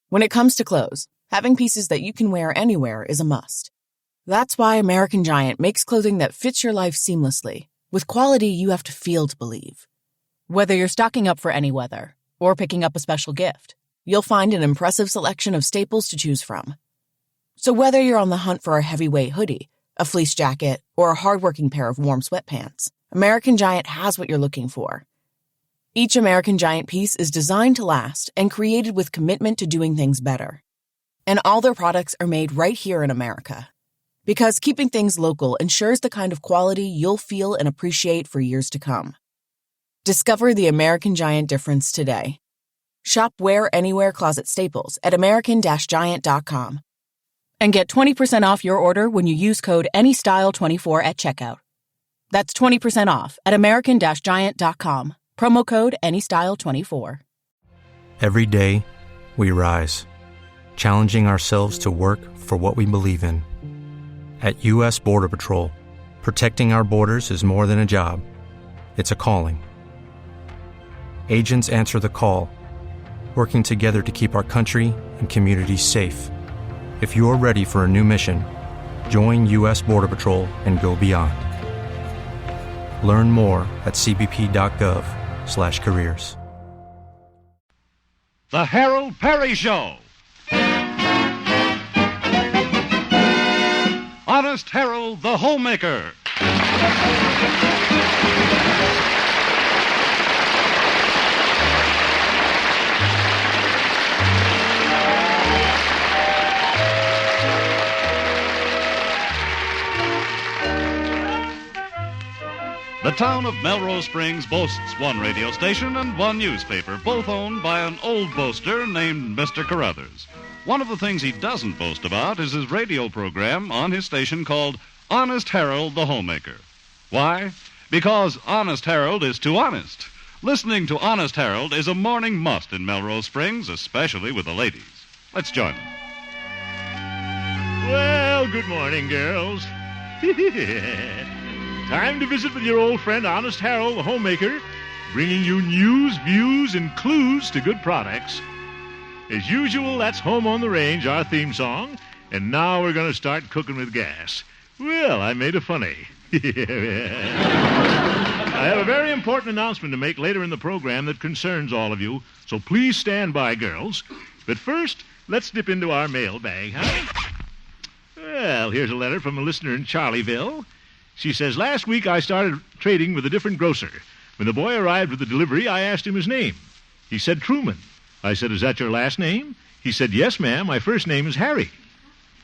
When it comes to clothes, having pieces that you can wear anywhere is a must. That's why American Giant makes clothing that fits your life seamlessly, with quality you have to feel to believe. Whether you're stocking up for any weather or picking up a special gift, you'll find an impressive selection of staples to choose from. So whether you're on the hunt for a heavyweight hoodie, a fleece jacket, or a hardworking pair of warm sweatpants, American Giant has what you're looking for. Each American Giant piece is designed to last and created with commitment to doing things better. And all their products are made right here in America. Because keeping things local ensures the kind of quality you'll feel and appreciate for years to come. Discover the American Giant difference today. Shop Wear Anywhere closet staples at american-giant.com. And get 20% off your order when you use code ANYSTYLE24 at checkout. That's 20% off at american-giant.com. Promo code ANYSTYLE24. Every day, we rise, challenging ourselves to work for what we believe in. At U.S. Border Patrol, protecting our borders is more than a job. It's a calling. Agents answer the call, working together to keep our country and communities safe. If you're ready for a new mission, join U.S. Border Patrol and go beyond. Learn more at cbp.gov/careers. The Harold Peary Show. Honest Harold the Homemaker. The town of Melrose Springs boasts one radio station and one newspaper, both owned by an old boaster named Mr. Carruthers. One of the things he doesn't boast about is his radio program on his station called Honest Harold the Homemaker. Why? Because Honest Harold is too honest. Listening to Honest Harold is a morning must in Melrose Springs, especially with the ladies. Let's join them. Well, good morning, girls. Time to visit with your old friend Honest Harold the Homemaker, bringing you news, views, and clues to good products. As usual, that's Home on the Range, our theme song, and now we're going to start cooking with gas. Well, I made a funny. I have a very important announcement to make later in the program that concerns all of you, so please stand by, girls. But first, let's dip into our mailbag, huh? Well, here's a letter from a listener in Charlieville. She says, last week I started trading with a different grocer. When the boy arrived with the delivery, I asked him his name. He said Truman. I said, is that your last name? He said, yes, ma'am, my first name is Harry.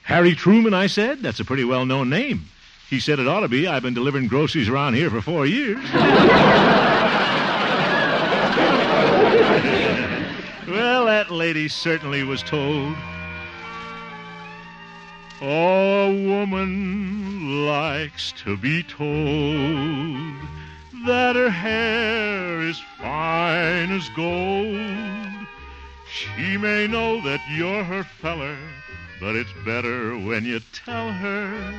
Harry Truman, I said? That's a pretty well-known name. He said, it ought to be. I've been delivering groceries around here for 4 years. Well, that lady certainly was told. A woman likes to be told that her hair is fine as gold. She may know that you're her feller, but it's better when you tell her.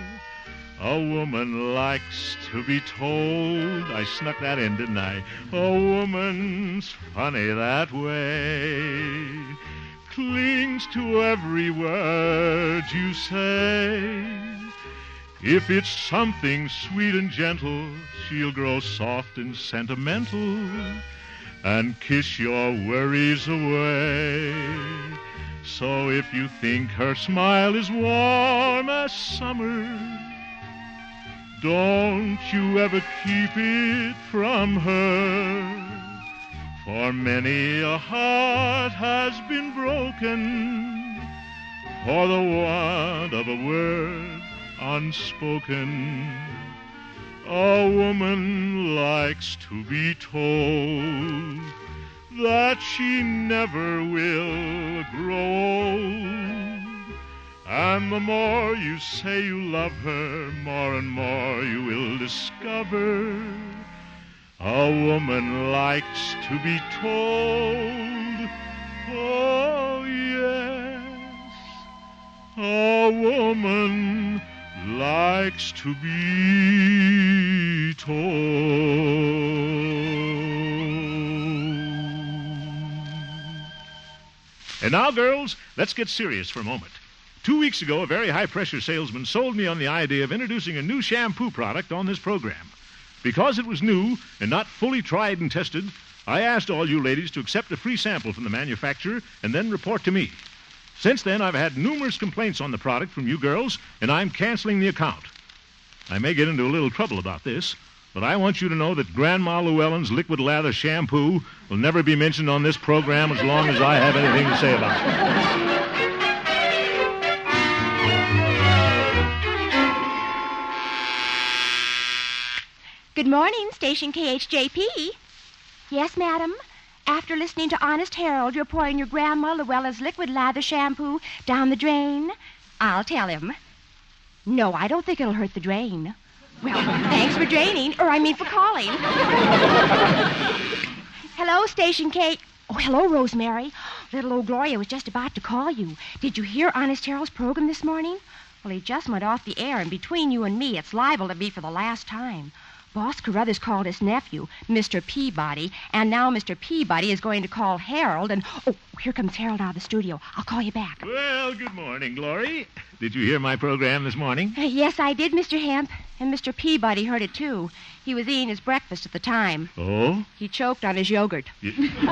A woman likes to be told. I snuck that in, didn't I? A woman's funny that way. Clings to every word you say. If it's something sweet and gentle, she'll grow soft and sentimental and kiss your worries away. So if you think her smile is warm as summer, don't you ever keep it from her. For many a heart has been broken for the want of a word unspoken. A woman likes to be told that she never will grow old. And the more you say you love her, more and more you will discover. A woman likes to be told, oh yes, a woman likes to be told. And now, girls, let's get serious for a moment. 2 weeks ago, a very high-pressure salesman sold me on the idea of introducing a new shampoo product on this program. Because it was new and not fully tried and tested, I asked all you ladies to accept a free sample from the manufacturer and then report to me. Since then, I've had numerous complaints on the product from you girls, and I'm canceling the account. I may get into a little trouble about this, but I want you to know that Grandma Llewellyn's liquid lather shampoo will never be mentioned on this program as long as I have anything to say about it. Good morning, Station KHJP. Yes, madam. After listening to Honest Harold, you're pouring your Grandma Llewellyn's liquid lather shampoo down the drain? I'll tell him. No, I don't think it'll hurt the drain. Well, thanks for for calling. Hello, Station K. Oh, hello, Rosemary. Little old Gloria was just about to call you. Did you hear Honest Harold's program this morning? Well, he just went off the air, and between you and me, it's liable to be for the last time. Boss Carruthers called his nephew, Mr. Peabody, and now Mr. Peabody is going to call Harold, and... Oh, here comes Harold out of the studio. I'll call you back. Well, good morning, Glory. Did you hear my program this morning? Yes, I did, Mr. Hemp, and Mr. Peabody heard it, too. He was eating his breakfast at the time. Oh? He choked on his yogurt. He did? Oh,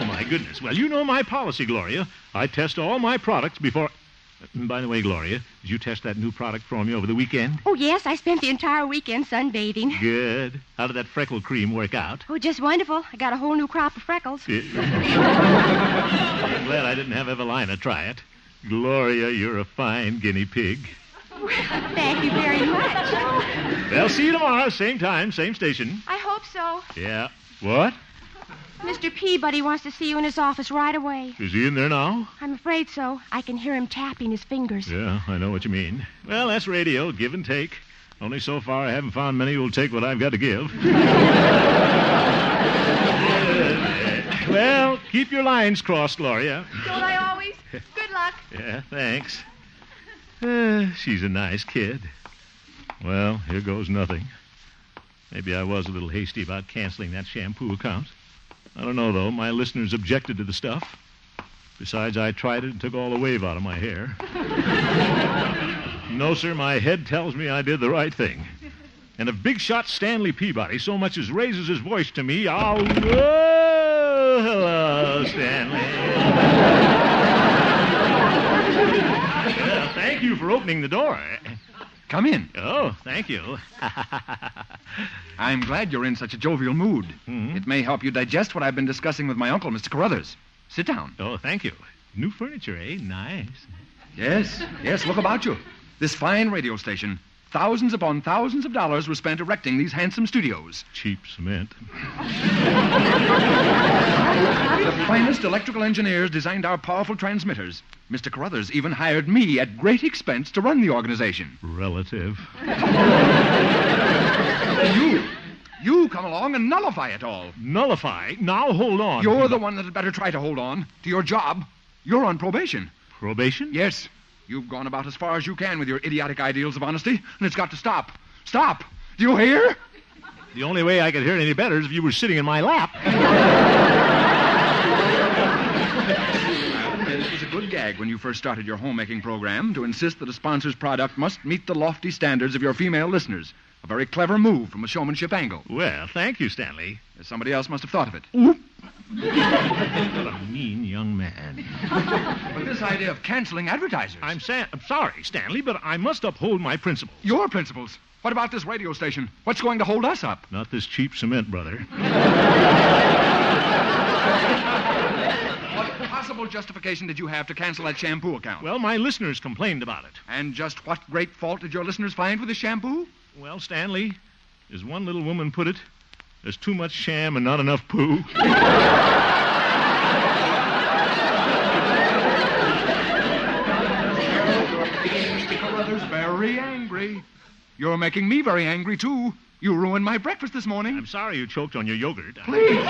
my goodness. Well, you know my policy, Gloria. I test all my products before... By the way, Gloria, did you test that new product for me over the weekend? Oh, yes, I spent the entire weekend sunbathing. Good. How did that freckle cream work out? Oh, just wonderful. I got a whole new crop of freckles. I'm glad I didn't have Evelina try it. Gloria, you're a fine guinea pig. Well, thank you very much. Well, see you tomorrow, same time, same station. I hope so. Yeah. What? Mr. Peabody wants to see you in his office right away. Is he in there now? I'm afraid so. I can hear him tapping his fingers. Yeah, I know what you mean. Well, that's radio, give and take. Only so far I haven't found many who'll take what I've got to give. Well, keep your lines crossed, Gloria. Don't I always? Good luck. Yeah, thanks. She's a nice kid. Well, here goes nothing. Maybe I was a little hasty about canceling that shampoo account. I don't know, though. My listeners objected to the stuff. Besides, I tried it and took all the wave out of my hair. No, sir, my head tells me I did the right thing. And if big shot Stanley Peabody so much as raises his voice to me, I'll... Oh, hello, Stanley. Well, thank you for opening the door. Come in. Oh, thank you. I'm glad you're in such a jovial mood. Mm-hmm. It may help you digest what I've been discussing with my uncle, Mr. Carruthers. Sit down. Oh, thank you. New furniture, eh? Nice. Yes, look about you. This fine radio station. Thousands upon thousands of dollars were spent erecting these handsome studios. Cheap cement. The finest electrical engineers designed our powerful transmitters. Mr. Carruthers even hired me at great expense to run the organization. Relative. You come along and nullify it all. Nullify? Now hold on. You're the one that had better try to hold on to your job. You're on probation. Probation? Yes. You've gone about as far as you can with your idiotic ideals of honesty, and it's got to stop. Stop! Do you hear? The only way I could hear it any better is if you were sitting in my lap. It was a good gag when you first started your homemaking program to insist that a sponsor's product must meet the lofty standards of your female listeners. A very clever move from a showmanship angle. Well, thank you, Stanley. Somebody else must have thought of it. What a mean young man. But this idea of canceling advertisers... I'm sorry, Stanley, but I must uphold my principles. Your principles? What about this radio station? What's going to hold us up? Not this cheap cement, brother. What possible justification did you have to cancel that shampoo account? Well, my listeners complained about it. And just what great fault did your listeners find with the shampoo? Well, Stanley, as one little woman put it, there's too much sham and not enough poo. Mr. Carruthers very angry. You're making me very angry, too. You ruined my breakfast this morning. I'm sorry you choked on your yogurt. Please.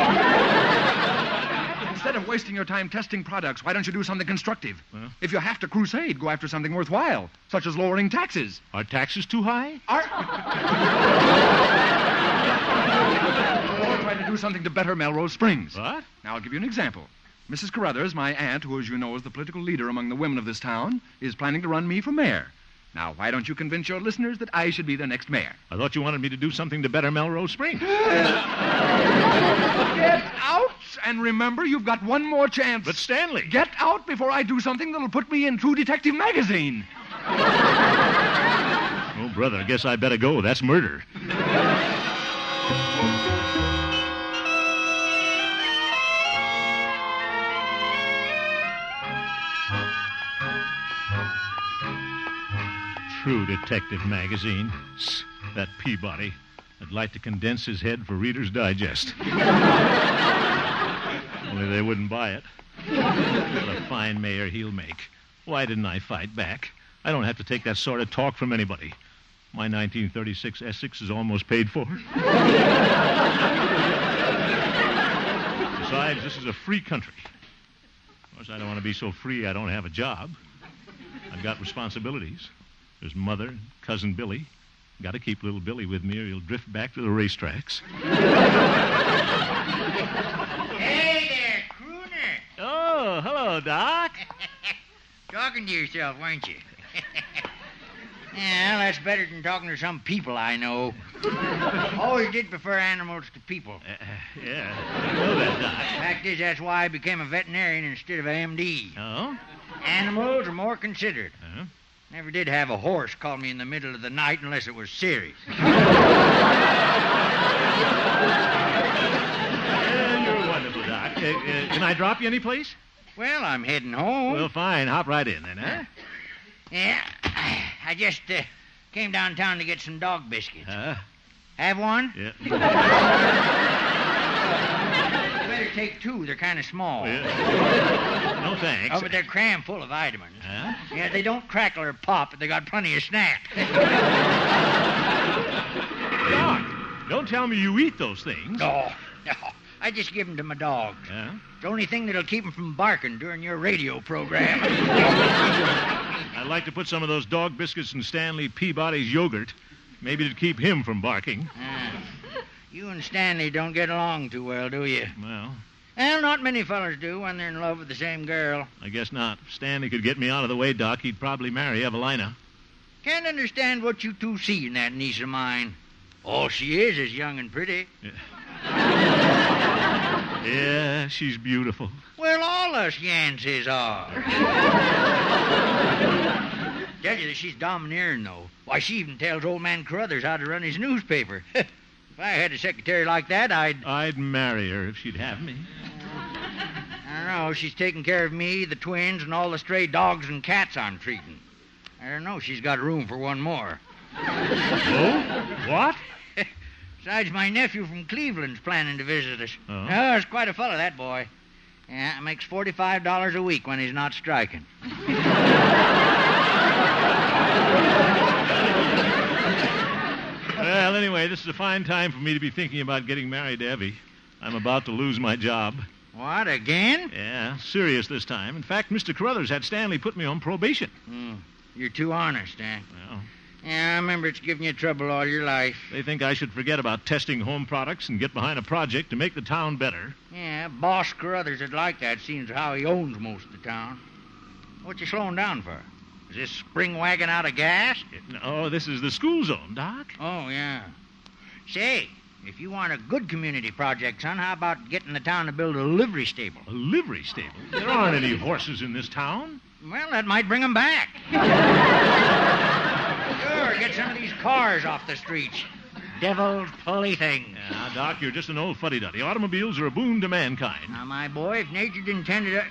Instead of wasting your time testing products, why don't you do something constructive? Well? If you have to crusade, go after something worthwhile, such as lowering taxes. Are taxes too high? Or try to do something to better Melrose Springs. What? Now, I'll give you an example. Mrs. Carruthers, my aunt, who, as you know, is the political leader among the women of this town, is planning to run me for mayor. Now, why don't you convince your listeners that I should be their next mayor? I thought you wanted me to do something to better Melrose Springs. Get out! And remember, you've got one more chance. But Stanley... Get out before I do something that'll put me in True Detective magazine. Oh, brother, I guess I better go. That's murder. True Detective magazine. That Peabody. I'd like to condense his head for Reader's Digest. Only they wouldn't buy it. What a fine mayor he'll make. Why didn't I fight back? I don't have to take that sort of talk from anybody. My 1936 Essex is almost paid for. Besides, this is a free country. Of course, I don't want to be so free I don't have a job. I've got responsibilities. There's Mother and Cousin Billy. Got to keep little Billy with me or he'll drift back to the racetracks. Hey there, crooner. Oh, hello, Doc. Talking to yourself, weren't you? Yeah, that's better than talking to some people I know. Always did prefer animals to people. Yeah, I know that, Doc. Fact is, that's why I became a veterinarian instead of an MD. Oh? Animals are more considerate. Uh-huh. Never did have a horse call me in the middle of the night unless it was serious. You're wonderful, Doc. Can I drop you any place? Well, I'm heading home. Well, fine. Hop right in, then, huh? Yeah, I just came downtown to get some dog biscuits. Have one? Yeah. You better take two. They're kind of small. Yeah. No, thanks. Oh, but they're crammed full of vitamins. Huh? Yeah, they don't crackle or pop, but they got plenty of snap. Doc, don't tell me you eat those things. No. I just give them to my dogs. Huh? It's the only thing that'll keep them from barking during your radio program. I'd like to put some of those dog biscuits in Stanley Peabody's yogurt. Maybe to keep him from barking. You and Stanley don't get along too well, do you? Well, not many fellas do when they're in love with the same girl. I guess not. If Stanley could get me out of the way, Doc, he'd probably marry Evelina. Can't understand what you two see in that niece of mine. All she is young and pretty. Yeah, she's beautiful. Well, all us Yanceys are. Tell you that she's domineering, though. Why, she even tells old man Carruthers how to run his newspaper. If I had a secretary like that, I'd marry her if she'd have me. I don't know. She's taking care of me, the twins, and all the stray dogs and cats I'm treating. I don't know. She's got room for one more. Oh? What? Besides, my nephew from Cleveland's planning to visit us. Oh? Oh, it's quite a fellow, that boy. Yeah, makes $45 a week when he's not striking. Well, anyway, this is a fine time for me to be thinking about getting married to Evie. I'm about to lose my job. What, again? Yeah, serious this time. In fact, Mr. Carruthers had Stanley put me on probation. You're too honest, eh? Well, Yeah, I remember it's given you trouble all your life. they think I should forget about testing home products and get behind a project to make the town better. Yeah, Boss Carruthers would like that, seeing as how he owns most of the town. What you slowing down for? Is this spring wagon out of gas? No, this is the school zone, Doc. Oh, yeah. Say, if you want a good community project, son, how about getting the town to build a livery stable? A livery stable? There aren't any horses in this town. Well, that might bring them back. Sure, get some of these cars off the streets. Devil's playthings. Now, Doc, you're just an old fuddy-duddy. Automobiles are a boon to mankind. Now, my boy, if nature'd intended it...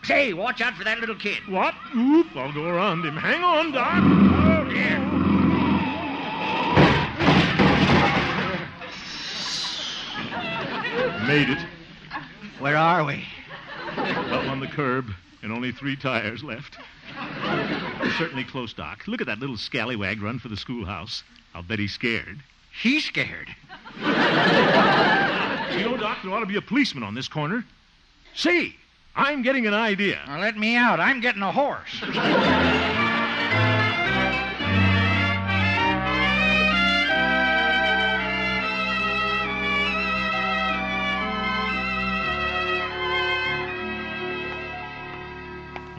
Say, watch out for that little kid. What? Oop, I'll go around him. Hang on, Doc. Oh, dear. Made it. Where are we? Up on the curb, and only 3 tires left. We're certainly close, Doc. Look at that little scallywag run for the schoolhouse. I'll bet he's scared. He's scared. You know, Doc, there ought to be a policeman on this corner. Say, I'm getting an idea. Now, let me out. I'm getting a horse.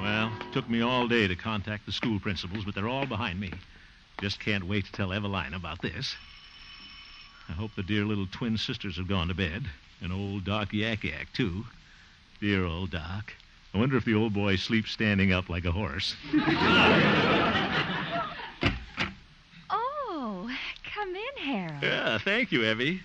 Well, took me all day to contact the school principals, but they're all behind me. Just can't wait to tell Evelina about this. I hope the dear little twin sisters have gone to bed. And old Doc Yak-Yak, too. Dear old Doc. I wonder if the old boy sleeps standing up like a horse. Oh, come in, Harold. Yeah, thank you, Evie.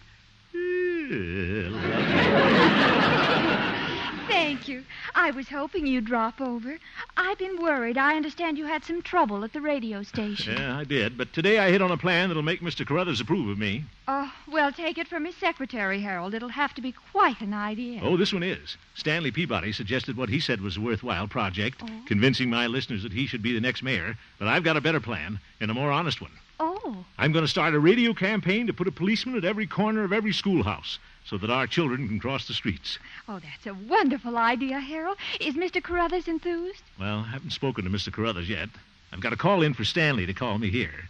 Thank you. I was hoping you'd drop over. I've been worried. I understand you had some trouble at the radio station. Yeah, I did. But today I hit on a plan that'll make Mr. Carruthers approve of me. Oh, well, take it from his secretary, Harold. It'll have to be quite an idea. Oh, this one is. Stanley Peabody suggested what he said was a worthwhile project, convincing my listeners that he should be the next mayor. But I've got a better plan, and a more honest one. Oh. I'm going to start a radio campaign to put a policeman at every corner of every schoolhouse so that our children can cross the streets. Oh, that's a wonderful idea, Harold. Is Mr. Carruthers enthused? Well, I haven't spoken to Mr. Carruthers yet. I've got a call in for Stanley to call me here.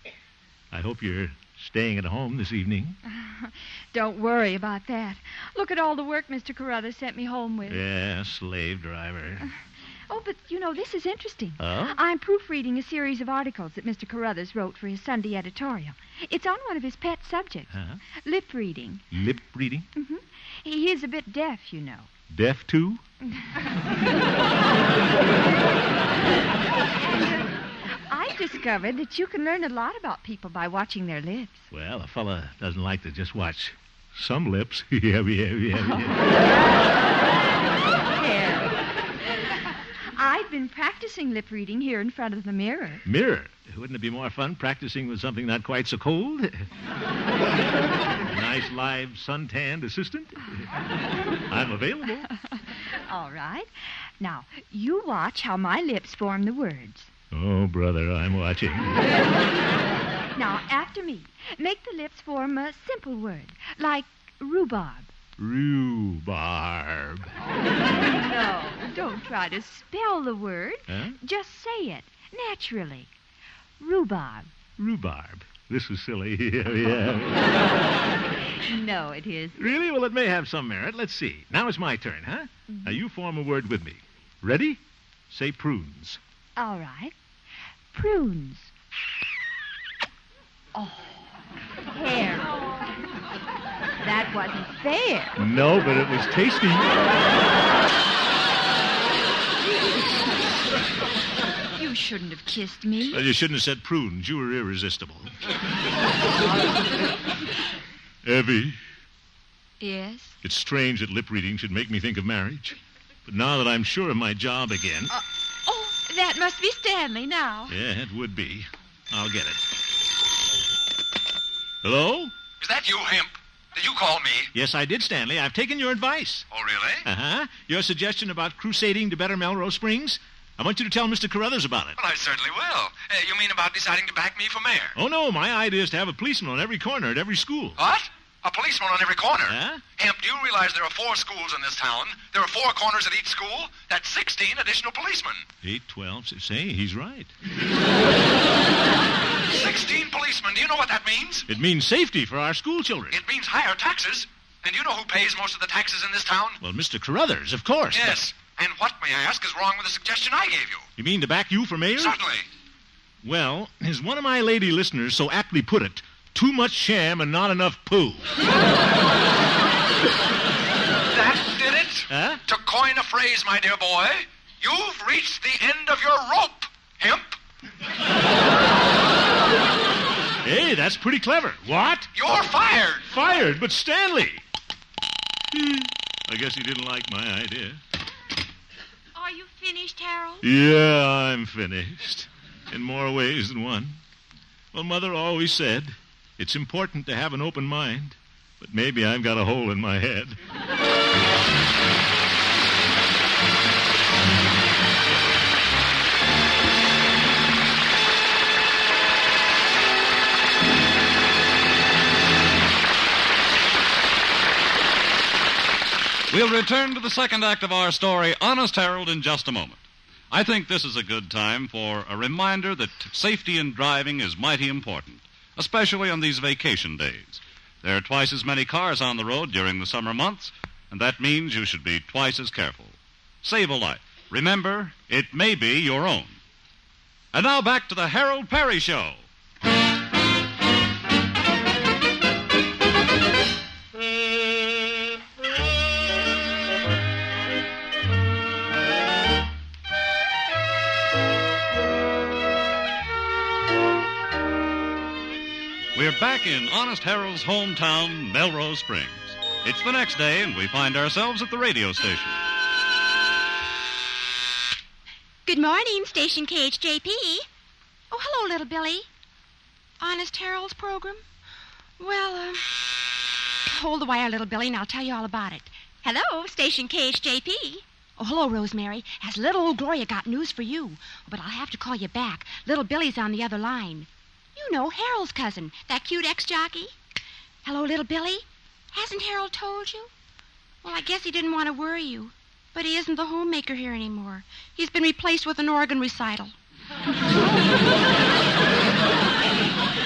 I hope you're staying at home this evening. Don't worry about that. Look at all the work Mr. Carruthers sent me home with. Yeah, slave driver. Oh, but, this is interesting. Oh? I'm proofreading a series of articles that Mr. Carruthers wrote for his Sunday editorial. It's on one of his pet subjects, lip reading. Lip reading? Mm-hmm. He is a bit deaf, you know. Deaf, too? I discovered that you can learn a lot about people by watching their lips. Well, a fella doesn't like to just watch some lips. Yeah. I've been practicing lip reading here in front of the mirror. Mirror? Wouldn't it be more fun practicing with something not quite so cold? A nice live suntanned assistant? I'm available. All right. Now, you watch how my lips form the words. Oh, brother, I'm watching. Now, after me, make the lips form a simple word, like rhubarb. Rhubarb. No, don't try to spell the word. Huh? Just say it, naturally. Rhubarb. Rhubarb. This is silly. Yeah. No, it isn't. Really? Well, it may have some merit. Let's see. Now it's my turn, huh? Mm-hmm. Now you form a word with me. Ready? Say prunes. All right. Prunes. Oh, Harold. That wasn't fair. No, but it was tasty. You shouldn't have kissed me. Well, you shouldn't have said prunes. You were irresistible. Evie, Yes? it's strange that lip reading should make me think of marriage. But now that I'm sure of my job again... That must be Stanley now. Yeah, it would be. I'll get it. Hello? Is that you, Hemp? Did you call me? Yes, I did, Stanley. I've taken your advice. Oh, really? Uh-huh. Your suggestion about crusading to better Melrose Springs? I want you to tell Mr. Carruthers about it. Well, I certainly will. You mean about deciding to back me for mayor? Oh, no. My idea is to have a policeman on every corner at every school. What? A policeman on every corner? Huh? Hemp, do you realize there are 4 schools in this town? There are 4 corners at each school? That's 16 additional policemen. 8, 12, say, he's right. 16 policemen. Do you know what that means? It means safety for our school children. It means higher taxes. And you know who pays most of the taxes in this town? Well, Mr. Carruthers, of course. Yes. And what, may I ask, is wrong with the suggestion I gave you? You mean to back you for mayor? Certainly. Well, as one of my lady listeners so aptly put it, too much sham and not enough poo. That did it? Huh? To coin a phrase, my dear boy, you've reached the end of your rope, Hemp. Hey, that's pretty clever. What? You're fired. Fired, but Stanley. I guess he didn't like my idea. Are you finished, Harold? Yeah, I'm finished. In more ways than one. Well, Mother always said it's important to have an open mind, but maybe I've got a hole in my head. We'll return to the second act of our story, Honest Harold, in just a moment. I think this is a good time for a reminder that safety in driving is mighty important, especially on these vacation days. There are twice as many cars on the road during the summer months, and that means you should be twice as careful. Save a life. Remember, it may be your own. And now back to the Harold Peary Show. We're back in Honest Harold's hometown, Melrose Springs. It's the next day, and we find ourselves at the radio station. Good morning, Station KHJP. Oh, hello, little Billy. Honest Harold's program? Well, hold the wire, little Billy, and I'll tell you all about it. Hello, Station KHJP. Oh, hello, Rosemary. Has little old Gloria got news for you? But I'll have to call you back. Little Billy's on the other line. You know, Harold's cousin, that cute ex-jockey. Hello, little Billy. Hasn't Harold told you? Well, I guess he didn't want to worry you. But he isn't the homemaker here anymore. He's been replaced with an organ recital.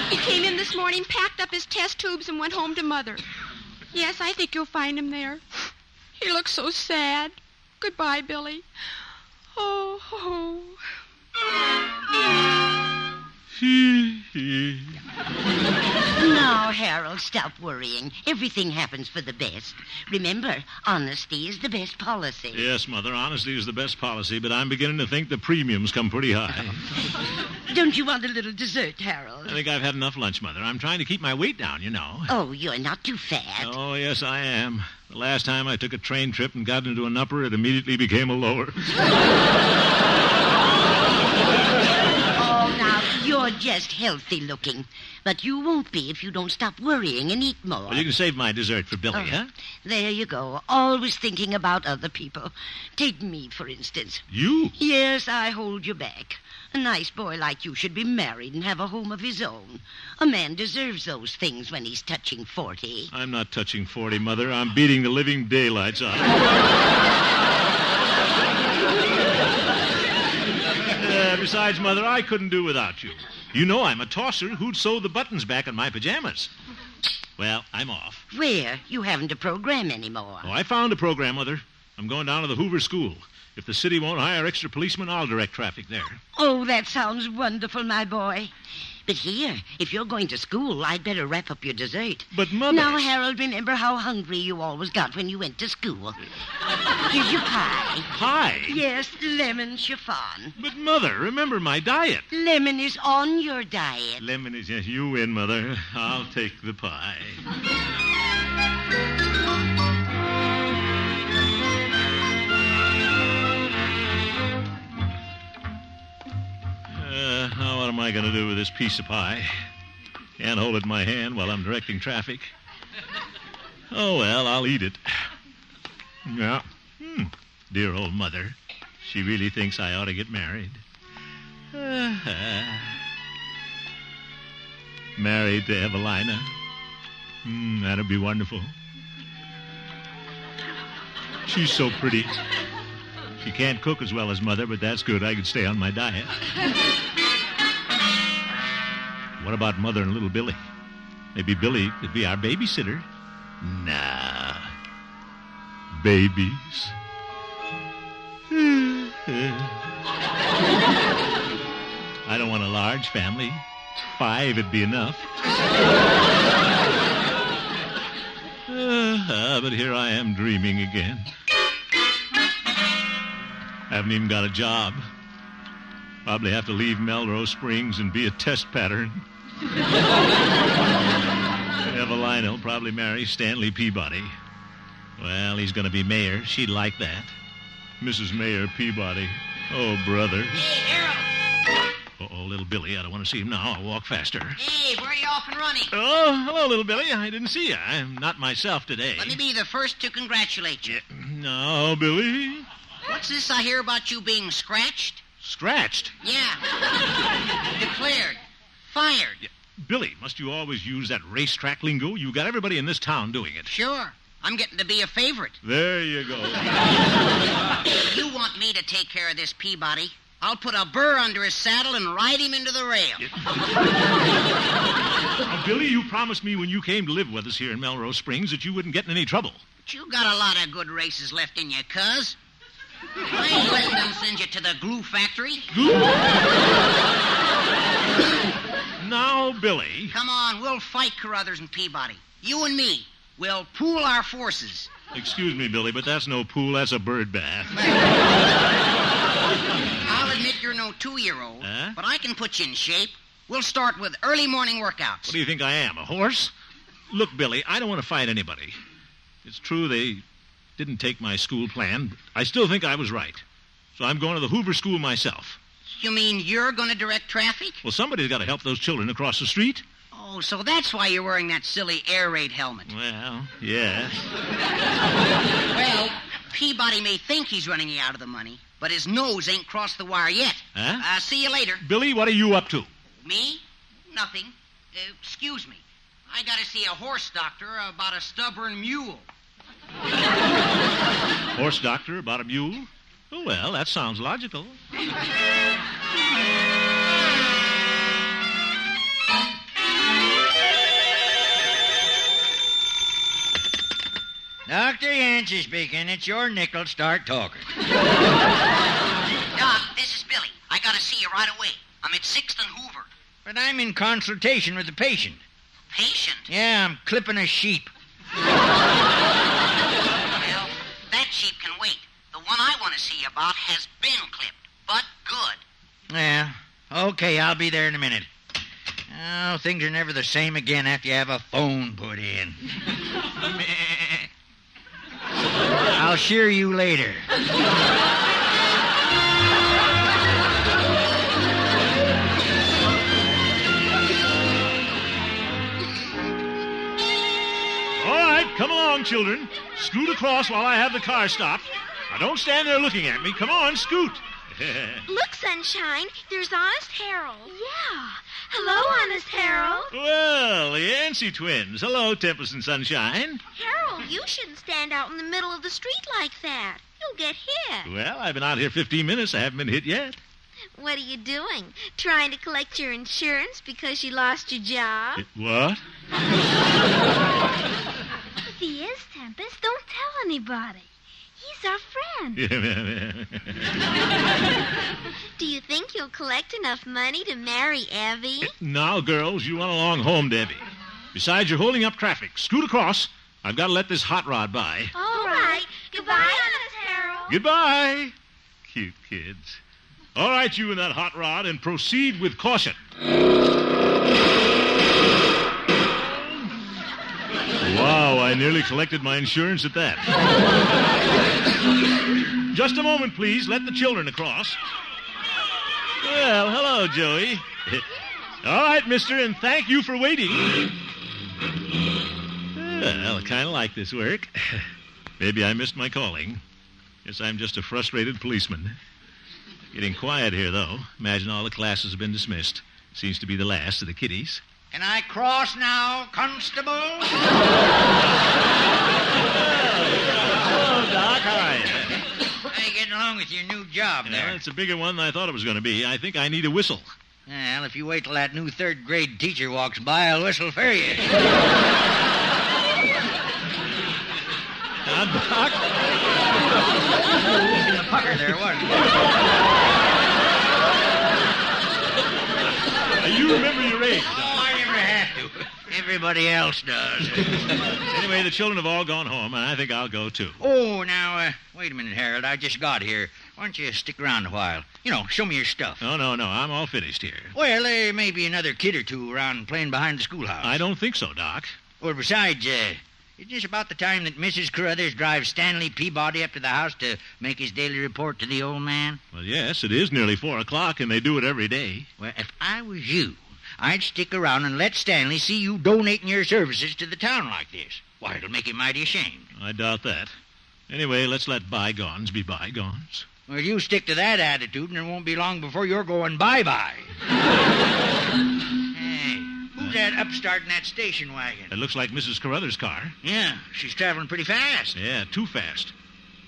He came in this morning, packed up his test tubes, and went home to Mother. Yes, I think you'll find him there. He looks so sad. Goodbye, Billy. Oh, oh. Now, Harold, stop worrying. Everything happens for the best. Remember, honesty is the best policy. Yes, Mother, honesty is the best policy, but I'm beginning to think the premiums come pretty high. Don't you want a little dessert, Harold? I think I've had enough lunch, Mother. I'm trying to keep my weight down, you know. Oh, you're not too fat. Oh, yes, I am. The last time I took a train trip and got into an upper, it immediately became a lower. You're just healthy looking. But you won't be if you don't stop worrying and eat more. Well, you can save my dessert for Billy, huh? There you go. Always thinking about other people. Take me, for instance. You? Yes, I hold you back. A nice boy like you should be married and have a home of his own. A man deserves those things when he's touching 40. I'm not touching 40, Mother. I'm beating the living daylights out of it. Besides, Mother, I couldn't do without you. You know I'm a tosser who'd sew the buttons back on my pajamas. Well, I'm off. Where? You haven't a program anymore. Oh, I found a program, Mother. I'm going down to the Hoover School. If the city won't hire extra policemen, I'll direct traffic there. Oh, that sounds wonderful, my boy. But here, if you're going to school, I'd better wrap up your dessert. But, Mother... Now, Harold, remember how hungry you always got when you went to school. Here's your pie. Pie? Yes, lemon chiffon. But, Mother, remember my diet. Lemon is on your diet. Lemon is... Yes, you win, Mother. I'll take the pie. Now what am I going to do with this piece of pie? Can't hold it in my hand while I'm directing traffic. Oh, well, I'll eat it. Yeah. Dear old Mother. She really thinks I ought to get married. Married to Evelina. That'd be wonderful. She's so pretty. She can't cook as well as Mother, but that's good. I could stay on my diet. What about Mother and little Billy? Maybe Billy could be our babysitter. Nah. Babies. I don't want a large family. 5 would be enough. But here I am dreaming again. Haven't even got a job. Probably have to leave Melrose Springs and be a test pattern. Evelina will probably marry Stanley Peabody. Well, he's going to be mayor. She'd like that. Mrs. Mayor Peabody. Oh, brother. Hey, Harold. Uh-oh, little Billy. I don't want to see him now. I'll walk faster. Hey, where are you off and running? Oh, hello, little Billy. I didn't see you. I'm not myself today. Let me be the first to congratulate you. No, Billy. What's this I hear about you being scratched? Scratched? Yeah. Declared. Fired. Yeah. Billy, must you always use that racetrack lingo? You got everybody in this town doing it. Sure. I'm getting to be a favorite. There you go. You want me to take care of this Peabody? I'll put a burr under his saddle and ride him into the rail. Now, Billy, you promised me when you came to live with us here in Melrose Springs that you wouldn't get in any trouble. But you got a lot of good races left in you, cuz. I ain't letting them send you to the glue factory. Now, Billy. Come on, we'll fight Carruthers and Peabody. You and me. We'll pool our forces. Excuse me, Billy, but that's no pool. That's a bird bath. I'll admit you're no 2-year-old, but I can put you in shape. We'll start with early morning workouts. What do you think I am, a horse? Look, Billy, I don't want to fight anybody. It's true they didn't take my school plan, but I still think I was right. So I'm going to the Hoover School myself. You mean you're going to direct traffic? Well, somebody's got to help those children across the street. Oh, so that's why you're wearing that silly air raid helmet. Well, yes. Well, Peabody may think he's running you out of the money, but his nose ain't crossed the wire yet. Huh? See you later. Billy, what are you up to? Me? Nothing. Excuse me. I got to see a horse doctor about a stubborn mule. Horse doctor about a mule? Oh, well, that sounds logical. Dr. Yancey speaking. It's your nickel. Start talking. Doc, this is Billy. I got to see you right away. I'm at 6th and Hoover. But I'm in consultation with the patient. Patient? Yeah, I'm clipping a sheep. Well, that sheep can wait. The one I want to see you about has been clipped, but good. Yeah, okay, I'll be there in a minute. Oh, things are never the same again after you have a phone put in. I'll shear you later. All right, come along, children. Scoot across while I have the car stopped. Now, don't stand there looking at me. Come on, scoot. Look, Sunshine, there's Honest Harold. Yeah. Hello, Honest Harold. Well, the Yancey twins. Hello, Tempest and Sunshine. Harold, you shouldn't stand out in the middle of the street like that. You'll get hit. Well, I've been out here 15 minutes. I haven't been hit yet. What are you doing? Trying to collect your insurance because you lost your job? What? If he is, Tempest, don't tell anybody. He's our friend. Do you think you'll collect enough money to marry Evie? Now, girls, you run along home, Debbie. Besides, you're holding up traffic. Scoot across. I've got to let this hot rod by. All right. Goodbye, Honest Harold. Goodbye. Cute kids. All right, you and that hot rod, and proceed with caution. Wow, I nearly collected my insurance at that. Just a moment, please. Let the children across. Well, hello, Joey. All right, mister, and thank you for waiting. Well, I kind of like this work. Maybe I missed my calling. Guess I'm just a frustrated policeman. Getting quiet here, though. Imagine all the classes have been dismissed. Seems to be the last of the kiddies. Can I cross now, Constable? Hello, Doc. How are you? How you getting along with your new job there? Well, it's a bigger one than I thought it was going to be. I think I need a whistle. Well, if you wait till that new third-grade teacher walks by, I'll whistle for you. Now, Doc. In the pucker there, wasn't it? You remember your age, Doc. Oh, I never have to. Everybody else does. Anyway, the children have all gone home, and I think I'll go, too. Oh, now, wait a minute, Harold. I just got here. Why don't you stick around a while? You know, show me your stuff. No, I'm all finished here. Well, there may be another kid or two around playing behind the schoolhouse. I don't think so, Doc. Well, besides, it's just about the time that Mrs. Carruthers drives Stanley Peabody up to the house to make his daily report to the old man. Well, yes, it is nearly 4 o'clock, and they do it every day. Well, if I was you, I'd stick around and let Stanley see you donating your services to the town like this. Why, it'll make him mighty ashamed. I doubt that. Anyway, let's let bygones be bygones. Well, you stick to that attitude, and it won't be long before you're going bye-bye. Hey, who's that upstart in that station wagon? It looks like Mrs. Carruthers' car. Yeah, she's traveling pretty fast. Yeah, too fast.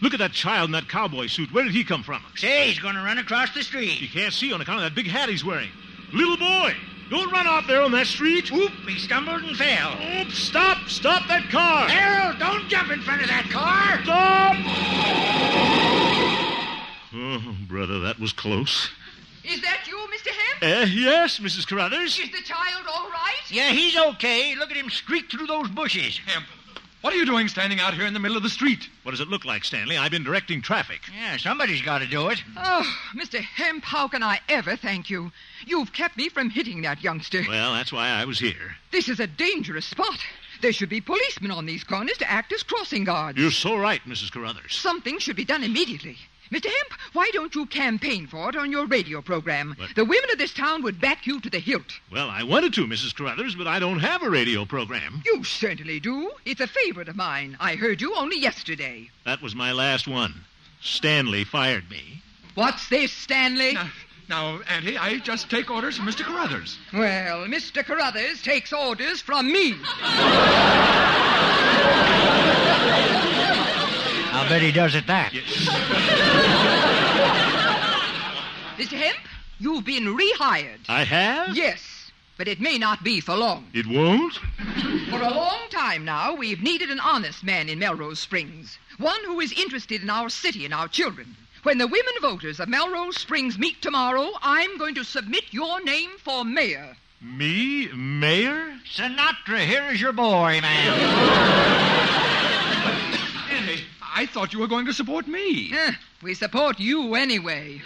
Look at that child in that cowboy suit. Where did he come from? Say, he's going to run across the street. You can't see on account of that big hat he's wearing. Little boy, don't run out there on that street. Oop, he stumbled and fell. Oop, stop that car. Harold, don't jump in front of that car. Stop! Oh, brother, that was close. Is that you, Mr. Hemp? Yes, Mrs. Carruthers. Is the child all right? Yeah, he's okay. Look at him streak through those bushes. Hemp, what are you doing standing out here in the middle of the street? What does it look like, Stanley? I've been directing traffic. Yeah, somebody's got to do it. Oh, Mr. Hemp, how can I ever thank you? You've kept me from hitting that youngster. Well, that's why I was here. This is a dangerous spot. There should be policemen on these corners to act as crossing guards. You're so right, Mrs. Carruthers. Something should be done immediately. Mr. Hemp, why don't you campaign for it on your radio program? What? The women of this town would back you to the hilt. Well, I wanted to, Mrs. Carruthers, but I don't have a radio program. You certainly do. It's a favorite of mine. I heard you only yesterday. That was my last one. Stanley fired me. What's this, Stanley? Now, Auntie, I just take orders from Mr. Carruthers. Well, Mr. Carruthers takes orders from me. I'll bet he does at that. Yes. Mr. Hemp, you've been rehired. I have? Yes, but it may not be for long. It won't? For a long time now, we've needed an honest man in Melrose Springs. One who is interested in our city and our children. When the women voters of Melrose Springs meet tomorrow, I'm going to submit your name for mayor. Me? Mayor? Sinatra, here is your boy, man. Auntie, I thought you were going to support me. We support you anyway.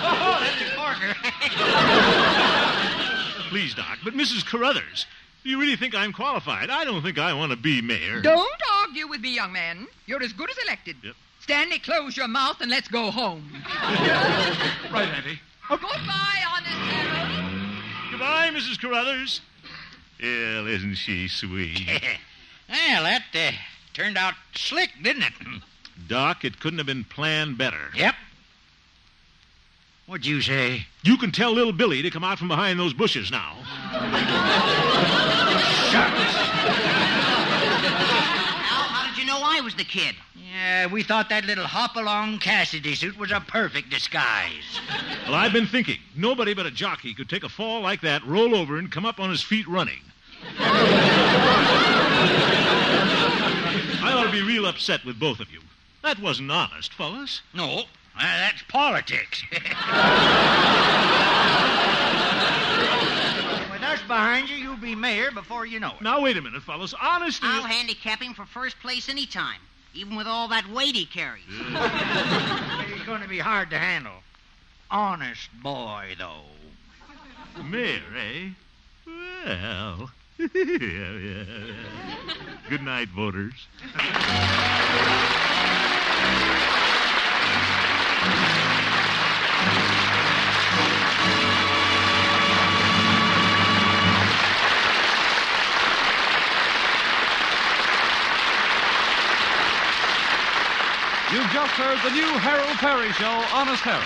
Oh, that's a corker. Please, Doc, but Mrs. Carruthers, do you really think I'm qualified? I don't think I want to be mayor. Don't argue with me, young man. You're as good as elected. Yep. Stanley, close your mouth and let's go home. Right, Auntie. Goodbye, honest Harold. Goodbye, Mrs. Carruthers. Well, isn't she sweet? Well, that turned out slick, didn't it? Doc, it couldn't have been planned better. Yep. What'd you say? You can tell little Billy to come out from behind those bushes now. Shucks. Al, how did you know I was the kid? Yeah, we thought that little hop-along Cassidy suit was a perfect disguise. Well, I've been thinking. Nobody but a jockey could take a fall like that, roll over, and come up on his feet running. I ought to be real upset with both of you. That wasn't honest, fellas. No, that's politics. With us behind you, you'll be mayor before you know it. Now, wait a minute, fellas. Honestly... I'll handicap him for first place any time, even with all that weight he carries. He's going to be hard to handle. Honest boy, though. Mayor, eh? Well... Good night, voters. You've just heard the new Harold Peary Show, Honest Harold.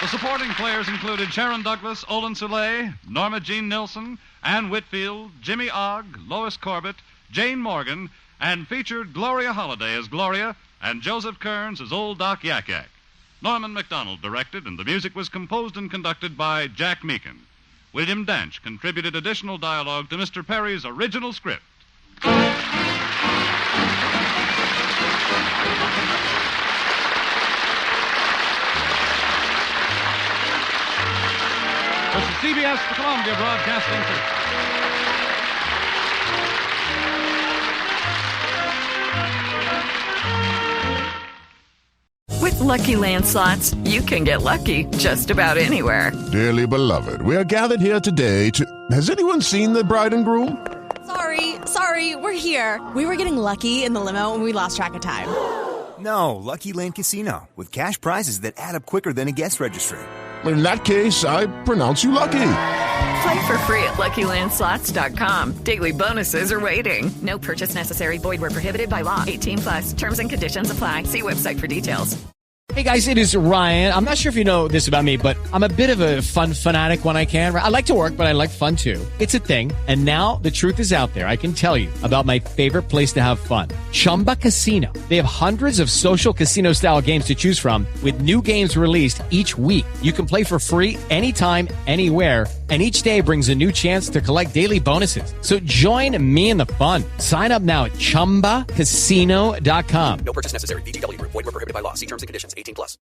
The supporting players included Sharon Douglas, Olin Soule, Norma Jean Nilsson, Ann Whitfield, Jimmy Ogg, Lois Corbett, Jane Morgan, and featured Gloria Holliday as Gloria and Joseph Kearns as Old Doc Yak Yak. Norman MacDonald directed, and the music was composed and conducted by Jack Meakin. William Danch contributed additional dialogue to Mr. Peary's original script. This is CBS, the Columbia Broadcasting System. With Lucky Land Slots, you can get lucky just about anywhere. Dearly beloved, we are gathered here today to... Has anyone seen the bride and groom? Sorry, we're here. We were getting lucky in the limo and we lost track of time. No, Lucky Land Casino, with cash prizes that add up quicker than a guest registry. In that case, I pronounce you lucky. Play for free at LuckyLandSlots.com. Daily bonuses are waiting. No purchase necessary. Void where prohibited by law. 18+. Terms and conditions apply. See website for details. Hey, guys, it is Ryan. I'm not sure if you know this about me, but I'm a bit of a fun fanatic when I can. I like to work, but I like fun, too. It's a thing. And now the truth is out there. I can tell you about my favorite place to have fun. Chumba Casino. They have hundreds of social casino-style games to choose from with new games released each week. You can play for free anytime, anywhere, And each day brings a new chance to collect daily bonuses. So join me in the fun. Sign up now at ChumbaCasino.com. No purchase necessary. VGW Group. Void where prohibited by law. See terms and conditions. 18+.